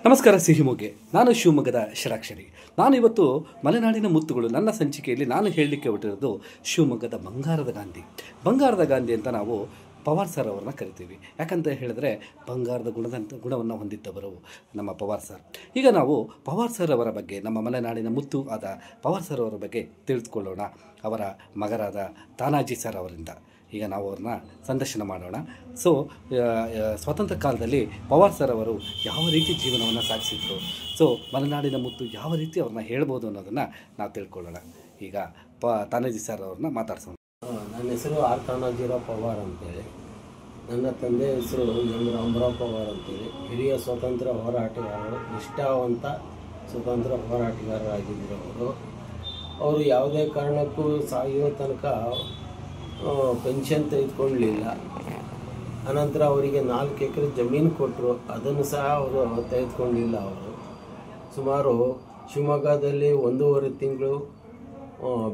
ನಮಸ್ಕಾರ ಸಿಹಿಮೊಗೆ. ನಾನು ಶಿವಮೊಗ್ಗದ ಷಡಾಕ್ಷರಿ. ನಾನಿವತ್ತು ಮಲೆನಾಡಿನ ಮುತ್ತುಗಳು ನನ್ನ ಸಂಚಿಕೆಯಲ್ಲಿ ನಾನು ಹೇಳಲಿಕ್ಕೆ ಹೊರಟಿರೋದು ಶಿವಮೊಗ್ಗದ ಬಂಗಾರದ ಗಾಂಧಿ. ಬಂಗಾರದ ಗಾಂಧಿ ಅಂತ ನಾವು ಪವಾರ್ ಸರ್ ಅವರನ್ನ ಕರಿತೀವಿ. ಯಾಕಂತ ಹೇಳಿದ್ರೆ ಬಂಗಾರದ ಗುಣವನ್ನು ಹೊಂದಿದ್ದವರು ನಮ್ಮ ಪವಾರ್ ಸರ್. ಈಗ ನಾವು ಪವಾರ್ ಸರ್ ಅವರ ಬಗ್ಗೆ, ನಮ್ಮ ಮಲೆನಾಡಿನ ಮುತ್ತು ಆದ ಪವಾರ್ ಸರ್ ಅವರ ಬಗ್ಗೆ ತಿಳಿದುಕೊಳ್ಳೋಣ. ಅವರ ಮಗರಾದ ತಾನಾಜಿ ಸರ್ ಅವರಿಂದ ಈಗ ನಾವು ಅವ್ರನ್ನ ಸಂದರ್ಶನ ಮಾಡೋಣ. ಸೊ ಸ್ವಾತಂತ್ರ್ಯ ಕಾಲದಲ್ಲಿ ಪವಾರ್ ಸರ್ ಅವರು ಯಾವ ರೀತಿ ಜೀವನವನ್ನು ಸಾಗಿಸಿದ್ರು, ಸೊ ಮಲೆನಾಡಿನ ಮುತ್ತು ಯಾವ ರೀತಿ ಅವ್ರನ್ನ ಹೇಳ್ಬೋದು ಅನ್ನೋದನ್ನು ನಾವು ತಿಳ್ಕೊಳ್ಳೋಣ. ಈಗ ತಾನಾಜಿ ಸರ್ ಅವ್ರನ್ನ ಮಾತಾಡ್ಸೋಣ. ನನ್ನ ಹೆಸರು ಆರ್ ತಾನಾಜಿರಾವ್ ಪವಾರ್ ಅಂತೇಳಿ. ನನ್ನ ತಂದೆ ಹೆಸರು ಎಂ ರಾಮರಾವ್ ಪವಾರ್ ಅಂತೇಳಿ. ಹಿರಿಯ ಸ್ವಾತಂತ್ರ್ಯ ಹೋರಾಟಗಾರರು, ನಿಷ್ಠಾವಂತ ಸ್ವಾತಂತ್ರ್ಯ ಹೋರಾಟಗಾರರಾಗಿದ್ದರು. ಅವರು ಯಾವುದೇ ಕಾರಣಕ್ಕೂ ಸಾಯುವ ತನಕ ಪೆನ್ಷನ್ ತೆಗೆದುಕೊಳ್ಳಲಿಲ್ಲ. ಅನಂತರ ಅವರಿಗೆ 4 ಎಕರೆ ಜಮೀನು ಕೊಟ್ಟರು, ಅದನ್ನು ಸಹ ಅವರು ತೆಗೆದುಕೊಂಡಿಲ್ಲ. ಅವರು ಸುಮಾರು ಶಿವಮೊಗ್ಗದಲ್ಲಿ 1.5 ತಿಂಗಳು,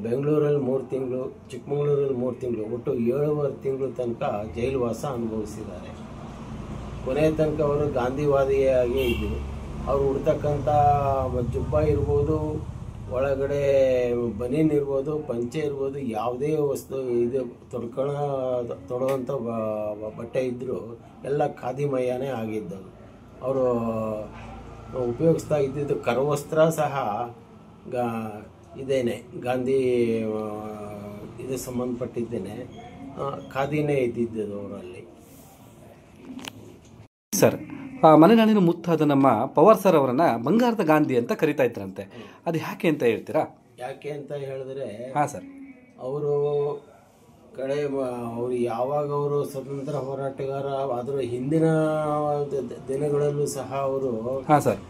ಬೆಂಗಳೂರಲ್ಲಿ 3 ತಿಂಗಳು, ಚಿಕ್ಕಮಗಳೂರಲ್ಲಿ 3 ತಿಂಗಳು, ಒಟ್ಟು 7.5 ತಿಂಗಳು ತನಕ ಜೈಲು ವಾಸ ಅನುಭವಿಸಿದ್ದಾರೆ. ಕೊನೆಯ ತನಕ ಅವರು ಗಾಂಧಿವಾದಿಯಾಗೇ ಇದ್ದರು. ಅವರು ಉಡ್ತಕ್ಕಂಥ ಜುಬ್ಬ ಇರ್ಬೋದು, ಒಳಗಡೆ ಬನೀನ್ ಇರ್ಬೋದು, ಪಂಚೆ ಇರ್ಬೋದು, ಯಾವುದೇ ವಸ್ತು ಇದು ತೊಡುವಂಥ ಬಟ್ಟೆ ಇದ್ದರೂ ಎಲ್ಲ ಖಾದಿಮಯನೇ ಆಗಿದ್ದವು. ಅವರು ಉಪಯೋಗಿಸ್ತಾ ಇದ್ದಿದ್ದು ಕರವಸ್ತ್ರ ಸಹ ಇದೇನೆ, ಗಾಂಧಿ ಇದು ಸಂಬಂಧಪಟ್ಟಿದ್ದೇನೆ, ಖಾದಿನೇ ಇದ್ದಿದ್ದು ಅವರಲ್ಲಿ. ಸರ್, ಮಲೆನಾಡಿನ ಮುತ್ತಾದ ನಮ್ಮ ಪವಾರ್ ಸರ್ ಅವರನ್ನ ಬಂಗಾರದ ಗಾಂಧಿ ಅಂತ ಕರಿತಾ ಇದ್ರಂತೆ. ಅದು ಯಾಕೆ ಅಂತ ಹೇಳ್ತೀರಾ? ಯಾಕೆ ಅಂತ ಹೇಳಿದ್ರೆ, ಹಾಂ ಸರ್, ಅವರು ಅವರು ಯಾವಾಗ ಅವರು ಸ್ವತಂತ್ರ ಹೋರಾಟಗಾರ ಅದರ ಹಿಂದಿನ ದಿನಗಳಲ್ಲೂ ಸಹ ಅವರು ಹಾಂ ಸರ್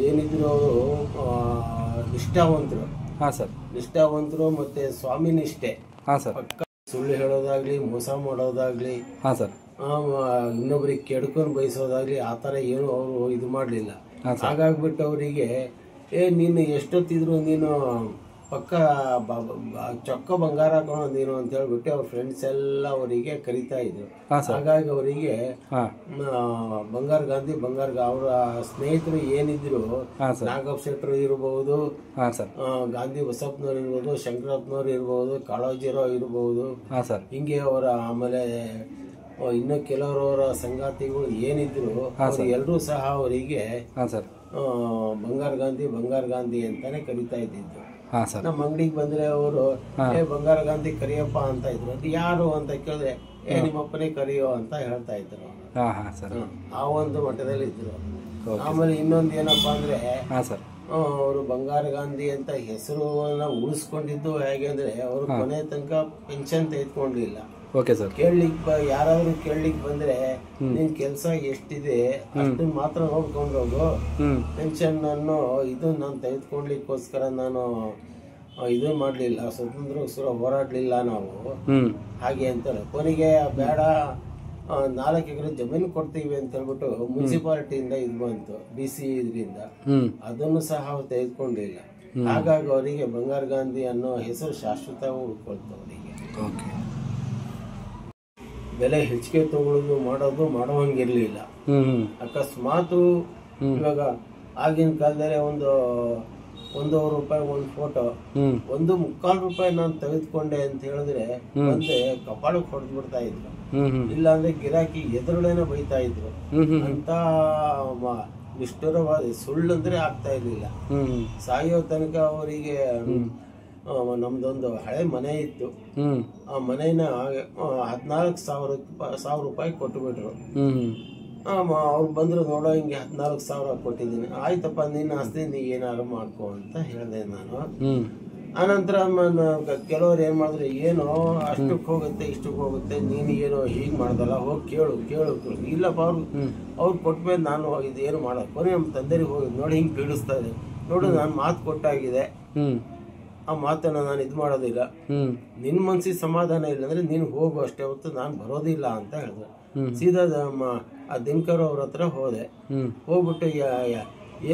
ಏನಿದ್ರು ಅವರು ನಿಷ್ಠಾವಂತರು. ಹಾಂ ಸರ್, ನಿಷ್ಠಾವಂತರು ಮತ್ತೆ ಸ್ವಾಮಿ ನಿಷ್ಠೆ. ಹಾಂ ಸರ್, ಸುಳ್ಳು ಹೇಳೋದಾಗ್ಲಿ, ಮೋಸ ಮಾಡೋದಾಗ್ಲಿ, ಹಾಂ ಸರ್, ಇನ್ನೊಬ್ರಿಗೆ ಕೆಡ್ಕೊಂಡು ಬಯಸೋದಾಗ್ಲಿ ಆ ಥರ ಏನು ಅವರು ಇದು ಮಾಡಲಿಲ್ಲ. ಹಾಗಾಗ್ಬಿಟ್ಟು ಅವರಿಗೆ ನೀನು ಎಷ್ಟೊತ್ತಿದ್ರು ನೀನು ಪಕ್ಕ ಚೊಕ್ಕ ಬಂಗಾರ ಹಾಕೋಣ ನೀನು ಅಂತ ಹೇಳ್ಬಿಟ್ಟು ಅವ್ರ ಫ್ರೆಂಡ್ಸ್ ಎಲ್ಲ ಅವರಿಗೆ ಕರಿತಾ ಇದ್ರು. ಹಾಗಾಗಿ ಅವರಿಗೆ ಬಂಗಾರ ಗಾಂಧಿ ಅವರ ಸ್ನೇಹಿತರು ಏನಿದ್ರು, ನಾಗಪ್ಪ ಶೆಟ್ಟರು ಇರಬಹುದು, ಗಾಂಧಿ ಬಸಪ್ಪನವ್ರು ಇರ್ಬೋದು, ಶಂಕರಪ್ಪನವ್ರು ಇರ್ಬೋದು, ಕಾಳೋಜಿರಾವ್ ಇರ್ಬೋದು, ಹಿಂಗೆ ಅವರ ಆಮೇಲೆ ಇನ್ನು ಕೆಲವರವರ ಸಂಗಾತಿಗಳು ಏನಿದ್ರು ಎಲ್ಲರೂ ಸಹ ಅವರಿಗೆ ಬಂಗಾರ ಗಾಂಧಿ ಅಂತಾನೆ ಕರಿತಾ ಇದ್ದಿದ್ದು. ನಮ್ಮ ಅಂಗಡಿಗೆ ಬಂದ್ರೆ ಅವರು ಬಂಗಾರ ಗಾಂಧಿ ಕರಿಯಪ್ಪ ಅಂತ ಇದ್ರು. ಅದು ಯಾರು ಅಂತ ಕೇಳಿದ್ರೆ ನಿಮ್ಮಪ್ಪನೇ ಕರಿಯೋ ಅಂತ ಹೇಳ್ತಾ ಇದ್ರು. ಆ ಒಂದು ಮಟ್ಟದಲ್ಲಿ ಇದ್ರು. ಆಮೇಲೆ ಇನ್ನೊಂದು ಏನಪ್ಪಾ ಅಂದ್ರೆ, ಅವರು ಬಂಗಾರ ಗಾಂಧಿ ಅಂತ ಹೆಸರನ್ನ ಉಳಿಸ್ಕೊಂಡಿದ್ದು ಹೇಗೆ ಅಂದ್ರೆ, ಅವರು ಕೊನೆ ತನಕ ಪೆನ್ಷನ್ ತೆಗೆದುಕೊಂಡಿಲ್ಲ. ಯಾರಾದ್ರೂ ಕೇಳಲಿಕ್ಕೆ ಬಂದ್ರೆ ನಿನ್ ಕೆಲ್ಸ ಎಷ್ಟಿದೆ ಅಷ್ಟನ್ನ ಮಾತ್ರ ನೋಡ್ಕೊಂಡು ಹೋಗು, ಪೆನ್ಷನ್ ಅನ್ನು ಇದು ನಾನು ತೆಗೆದುಕೊಳ್ಳಿಕ್ಕೋಸ್ಕರ ನಾನು ಇದು ಮಾಡ್ಲಿಲ್ಲ, ಸ್ವತಂತ್ರ ಹೋರಾಡ್ಲಿಲ್ಲ ನಾವು ಹಾಗೆ ಅಂತಾರೆ. ಕೊನೆಗೆ ಬೇಡ 4 ಎಕರೆ ಜಮೀನು ಕೊಡ್ತೀವಿ ಅಂತ ಹೇಳ್ಬಿಟ್ಟು ಮುನ್ಸಿಪಾಲಿಟಿಯಿಂದ ಇದು ಬಂತು, BC ಇದರಿಂದ, ಅದನ್ನು ಸಹ ಅವ್ರು ತೆಗೆದುಕೊಂಡಿಲ್ಲ. ಹಾಗಾಗಿ ಅವರಿಗೆ ಬಂಗಾರ ಗಾಂಧಿ ಅನ್ನೋ ಹೆಸರು ಶಾಶ್ವತವಾಗಿ ಉಳ್ಕೊಳ್ತು. ಅವರಿಗೆ ಬೆಲೆ ಹೆಚ್ಚಿಗೆ ತಗೊಳ್ಳೋದು ಮಾಡೋಂಗಿರ್ಲಿಲ್ಲ. ಅಕಸ್ಮಾತ್ ಇವಾಗ ಆಗಿನ ಕಾಲದಲ್ಲಿ $1 ರೂಪಾಯಿ ಒಂದು ಫೋಟೋ, $1.25 ನಾನು ತೆಗೆದುಕೊಂಡೆ ಅಂತ ಹೇಳಿದ್ರೆ ಮತ್ತೆ ಕಪಾಳಕ್ಕೆ ಹೊಡೆದು ಬಿಡ್ತಾ ಇದ್ರು. ಇಲ್ಲ ಅಂದ್ರೆ ಗಿರಾಕಿ ಎದುರುಗಡೆನೆ ಬೈತಾ ಇದ್ರು. ಅಂತ ನಿಷ್ಠುರವಾದ ಸುಳ್ಳು ಅಂದ್ರೆ ಆಗ್ತಾ ಇರ್ಲಿಲ್ಲ. ಸಾಯೋ ತನಕ ಅವರಿಗೆ ನಮ್ದೊಂದು ಹಳೆ ಮನೆ ಇತ್ತು. ಆ ಮನೆನ 14,000 ರೂಪಾಯಿ ಕೊಟ್ಟು ಬಿಟ್ರು. ಅವ್ರು ಬಂದ್ರು, ನೋಡೋ ಹಿಂಗೆ 14,000 ಕೊಟ್ಟಿದ್ದೀನಿ, ಆಯ್ತಪ್ಪ ನಿನ್ನ ಆಸ್ತಿ ನೀ ಏನಾದ್ರು ಮಾಡ್ಕೊ ಅಂತ ಹೇಳಿದೆ ನಾನು. ಆನಂತರ ಕೆಲವ್ರು ಏನ್ ಮಾಡಿದ್ರು, ಏನೋ ಅಷ್ಟಕ್ಕೆ ಹೋಗುತ್ತೆ ಇಷ್ಟಕ್ಕೆ ಹೋಗುತ್ತೆ, ನೀನು ಏನೋ ಹೀಗ್ ಮಾಡ್ದಲ್ಲ, ಹೋಗಿ ಕೇಳು. ಇಲ್ಲಪ್ಪ ಅವ್ರು ಕೊಟ್ಮೇಲೆ ನಾನು ಇದೇನು ಮಾಡೋದು, ಕೊನೆ ನಮ್ಮ ತಂದೆರಿಗೆ ಹೋಗಿ ನೋಡಿ ಹಿಂಗ್ ಪೀಡಿಸ್ತಾ ಇದೆ ನೋಡು, ನಾನು ಮಾತು ಕೊಟ್ಟಾಗಿದೆ, ಆ ಮಾತನ್ನ ನಾನು ಇದು ಮಾಡೋದಿಲ್ಲ, ನಿನ್ ಮನ್ಸಿಗೆ ಸಮಾಧಾನ ಇಲ್ಲ ಅಂದ್ರೆ ನೀನು ಹೋಗು ಅಷ್ಟೇ ಹೊತ್ತು ನಾನು ಬರೋದಿಲ್ಲ ಅಂತ ಹೇಳಿದ್ರು. ಸೀದಾ ಆ ದಿನಕರ್ ಅವ್ರ ಹತ್ರ ಹೋದೆ. ಹೋಗ್ಬಿಟ್ಟು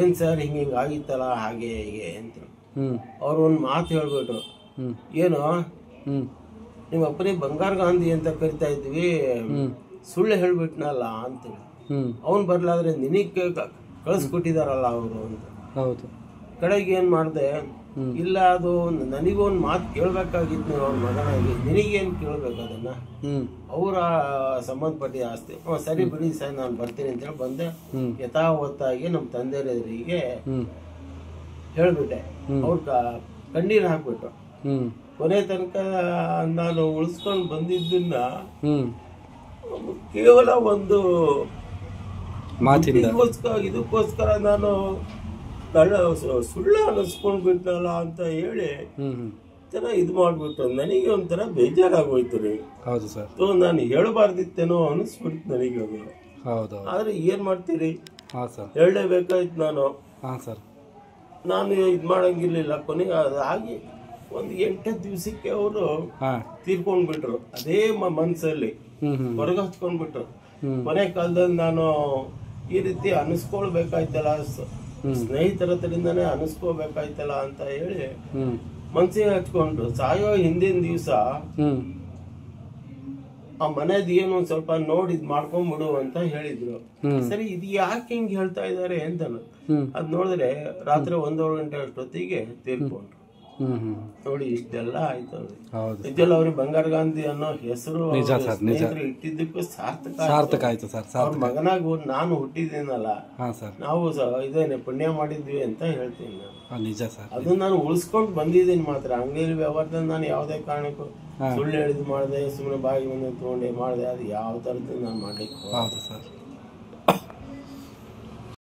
ಏನ್ ಸರ್ ಹಿಂಗ ಆಗಿತ್ತಲ್ಲ ಹಾಗೆ ಹೀಗೆ ಅಂತ ಅವ್ರು ಒಂದ್ ಮಾತು ಹೇಳ್ಬಿಟ್ರು, ಏನೋ ನಿಮ್ಮ ಅಪ್ಪನಿಗೆ ಬಂಗಾರ ಗಾಂಧಿ ಅಂತ ಕರಿತಾ ಇದ್ವಿ, ಸುಳ್ಳು ಹೇಳ್ಬಿಟ್ನಲ್ಲ ಅಂತ. ಅವನು ಬರ್ಲಾದ್ರೆ ನಿನಗೆ ಕಳಿಸ್ಕೊಟ್ಟಿದಾರಲ್ಲ ಅವರು ಅಂತ. ಹೌದು. ಕಡೆಗೆ ಏನ್ ಮಾಡ್ದೆ, ಇಲ್ಲ ಅದು ನನಗೊಂದು ಮಾತು ಕೇಳ್ಬೇಕಾಗಿತ್ತು ನೀವು ಅವ್ರ ಮಗನಾಗಿ, ನಿನಗೇನು ಕೇಳ್ಬೇಕು ಅದನ್ನ, ಅವರ ಸಂಬಂಧಪಟ್ಟ ಆಸ್ತಿ. ಸರಿ ಬಿಡಿ ಸರ್ ನಾನು ಬರ್ತೀನಿ ಅಂತೇಳಿ ಬಂದೆ. ಯಥಾವತ್ತಾಗಿ ನಮ್ಮ ತಂದೆಯವರಿಗೆ ಹೇಳ್ಬಿಟ್ಟೆ. ಅವ್ರ ಕಣ್ಣೀರು ಹಾಕ್ಬಿಟ್ಟು ಕೊನೆ ತನಕ ನಾನು ಉಳಿಸ್ಕೊಂಡು ಬಂದಿದ್ದನ್ನ ಕೇವಲ ಒಂದು ಇದಕ್ಕೋಸ್ಕರ ನಾನು ಸುಳ್ಳು ಅನ್ನಿಸ್ಕೊಂಡ್ ಬಿಟ್ನಲ್ಲ ಅಂತ ಹೇಳಿ ತರ ಇದು ಮಾಡ್ಬಿಟ್ಟು ನನಗೆ ಒಂಥರ ಬೇಜಾರಾಗೋಯ್ತು ರೀ. ಹೌದು ಸರ್. ನಾನು ಹೇಳಬಾರ್ದಿತ್ತೇನೋ ಅನಿಸ್ಬಿಡ್ತು ನನಗೆ ಅದು. ಹೌದು. ಆದ್ರೆ ಏನ್ ಮಾಡ್ತೀರಿ, ಹೇಳಲೇಬೇಕಾಯ್ತು ನಾನು. ನಾನು ಇದು ಮಾಡಂಗಿರ್ಲಿಲ್ಲ. ಕೊನೆಗೆ ಅದಾಗಿ ಒಂದು 8 ದಿವಸಕ್ಕೆ ಅವರು ತೀರ್ಕೊಂಡ್ಬಿಟ್ರು. ಅದೇ ಮನ್ಸಲ್ಲಿ ಹೊರಗೆ ಹಚ್ಕೊಂಡ್ಬಿಟ್ರು. ಕೊನೆ ಕಾಲದಲ್ಲಿ ನಾನು ಈ ರೀತಿ ಅನಿಸ್ಕೊಳ್ಬೇಕಾಯ್ತಲ್ಲ, ಸ್ನೇಹಿತರ ಹತ್ರದಿಂದಾನೇ ಅನಿಸ್ಕೋಬೇಕಾಯ್ತಲ್ಲ ಅಂತ ಹೇಳಿ ಮನ್ಸಿಗೆ ಹಚ್ಕೊಂಡು ಸಾಯೋ ಹಿಂದಿನ ದಿವಸ ಆ ಮನೆದ್ ಏನು ಒಂದ್ ಸ್ವಲ್ಪ ನೋಡಿ ಇದ್ ಮಾಡ್ಕೊಂಡ್ಬಿಡು ಅಂತ ಹೇಳಿದ್ರು. ಸರಿ ಇದು ಯಾಕೆ ಹಿಂಗ್ ಹೇಳ್ತಾ ಇದಾರೆ ಅಂತ ಅದ್ ನೋಡಿದ್ರೆ ರಾತ್ರಿ 1:30 ಗಂಟೆ ಅಷ್ಟೊತ್ತಿಗೆ ತೀರ್ಕೊಂಡ್ರು. ನೋಡಿ ಇಷ್ಟೆಲ್ಲ ಆಯ್ತು. ನಿಜಲ್ಲ ಅವ್ರಿಗೆ ಬಂಗಾರ ಗಾಂಧಿ ಅನ್ನೋ ಹೆಸರು ಇಟ್ಟಿದ್ದಕ್ಕೂ ಸಾರ್ಥಕ ಆಯ್ತು ಸರ್. ಅವ್ರ ಮಗನಾಗ ನಾನು ಹುಟ್ಟಿದ್ದೀನಲ್ಲ, ನಾವು ಇದೇನೆ ಪುಣ್ಯ ಮಾಡಿದ್ವಿ ಅಂತ ಹೇಳ್ತೀನಿ ನಾನು. ನಿಜ ಸರ್. ಅದನ್ನ ನಾನು ಉಳಿಸ್ಕೊಂಡು ಬಂದಿದ್ದೀನಿ ಮಾತ್ರ. ಅಂಗಡಿಯಲ್ಲಿ ವ್ಯವಹಾರದಲ್ಲಿ ನಾನು ಯಾವುದೇ ಕಾರಣಕ್ಕೂ ಸುಳ್ಳು ಹೇಳಿದ್ ಮಾಡಿದೆ, ಸುಮ್ಮನೆ ಬಾಗಿ ಬಂದು ತಗೊಂಡೆ ಮಾಡಿದೆ, ಅದು ಯಾವ ತರದ್ದು ನಾನು ಮಾಡ್ಲಿಕ್ಕೆ.